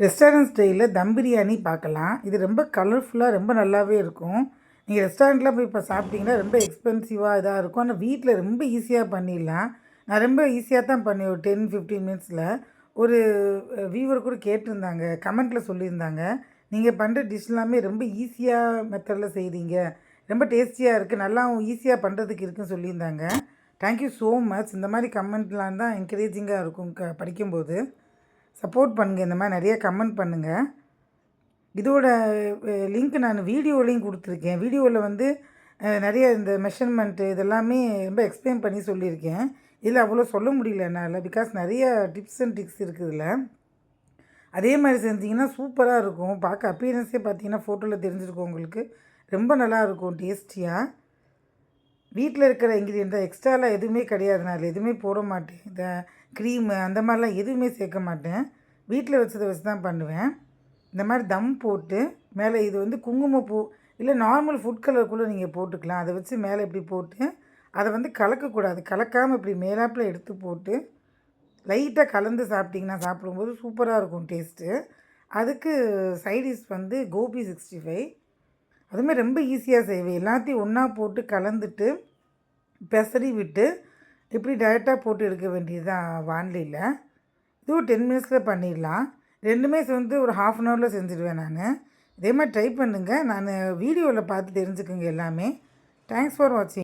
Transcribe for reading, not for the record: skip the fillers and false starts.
Restaurant ஸ்டைலில் தம் பிரியாணி பார்க்கலாம். இது ரொம்ப கலர்ஃபுல்லாக ரொம்ப நல்லாவே இருக்கும். நீங்கள் ரெஸ்டாரண்ட்லாம் போய் இப்போ சாப்பிட்டீங்கன்னா ரொம்ப எக்ஸ்பென்சிவாக இதாக இருக்கும். ஆனால் வீட்டில் ரொம்ப ஈஸியாக பண்ணிடலாம். நான் ரொம்ப ஈஸியாக தான் பண்ணேன். ஒரு 10-15 மினிட்ஸில். ஒரு வியூவர் கூட கேட்டிருந்தாங்க, கமெண்ட்டில் சொல்லியிருந்தாங்க, நீங்கள் பண்ணுற டிஷ் எல்லாமே ரொம்ப ஈஸியாக மெத்தடில் செய்கிறீங்க, ரொம்ப டேஸ்டியாக இருக்குது, நல்லாவும் ஈஸியாக பண்ணுறதுக்கு இருக்குன்னு சொல்லியிருந்தாங்க. Thank you so much. இந்த மாதிரி கமெண்ட்லாம் தான் என்கரேஜிங்காக இருக்கும் படிக்கும்போது. சப்போர்ட் பண்ணுங்கள். இந்த மாதிரி நிறைய கமெண்ட் பண்ணுங்கள். இதோட லிங்க் நான் வீடியோலையும் கொடுத்துருக்கேன். வீடியோவில் வந்து நிறைய இந்த மெஷர்மெண்ட்டு இதெல்லாமே ரொம்ப எக்ஸ்பிளைன் பண்ணி சொல்லியிருக்கேன். இதில் அவ்வளோ சொல்ல முடியல என்னால். பிகாஸ் நிறைய டிப்ஸ் அண்ட் ட்ரிக்ஸ் இருக்குது இதில். அதே மாதிரி செஞ்சிங்கன்னா சூப்பராக இருக்கும். பார்க்க அப்பியரன்ஸே பார்த்தீங்கன்னா ஃபோட்டோவில் தெரிஞ்சிருக்கும் உங்களுக்கு. ரொம்ப நல்லாயிருக்கும் டேஸ்டியாக. வீட்டில் இருக்கிற இன்க்ரீடியன்ட் தான், எக்ஸ்ட்ராலாம் எதுவுமே கிடையாது. நான் எதுவுமே போட மாட்டேன். இந்த க்ரீமு அந்த மாதிரிலாம் எதுவுமே சேர்க்க மாட்டேன். வீட்டில் வச்சதை வச்சு தான் பண்ணுவேன். இந்த மாதிரி தம் போட்டு மேலே இது வந்து குங்குமப்பூ இல்லை நார்மல் ஃபுட் கலர் கூட நீங்கள் போட்டுக்கலாம். அதை வச்சு மேலே இப்படி போட்டு அதை வந்து கலக்கக்கூடாது. கலக்காமல் இப்படி மேலாப்பில் எடுத்து போட்டு லைட்டாக கலந்து சாப்பிட்டிங்கன்னா சாப்பிடும்போது சூப்பராக இருக்கும் டேஸ்ட்டு. அதுக்கு சைடிஷ் வந்து கோபி 65. அதுமாதிரி ரொம்ப ஈஸியாக செய்வேன். எல்லாத்தையும் ஒன்றா போட்டு கலந்துட்டு பெசரி விட்டு இப்படி டைரெக்டாக போட்டு எடுக்க வேண்டியது தான் வானிலையில். இது ஒரு 10 மினிட்ஸில் பண்ணிடலாம். ரெண்டுமே வந்து ஒரு ½ அன் ஹவரில் செஞ்சுடுவேன் நான். இதே மாதிரி ட்ரை பண்ணுங்கள். நான் வீடியோவில் பார்த்து தெரிஞ்சுக்குங்க எல்லாமே. தேங்க்ஸ் ஃபார் வாட்சிங்.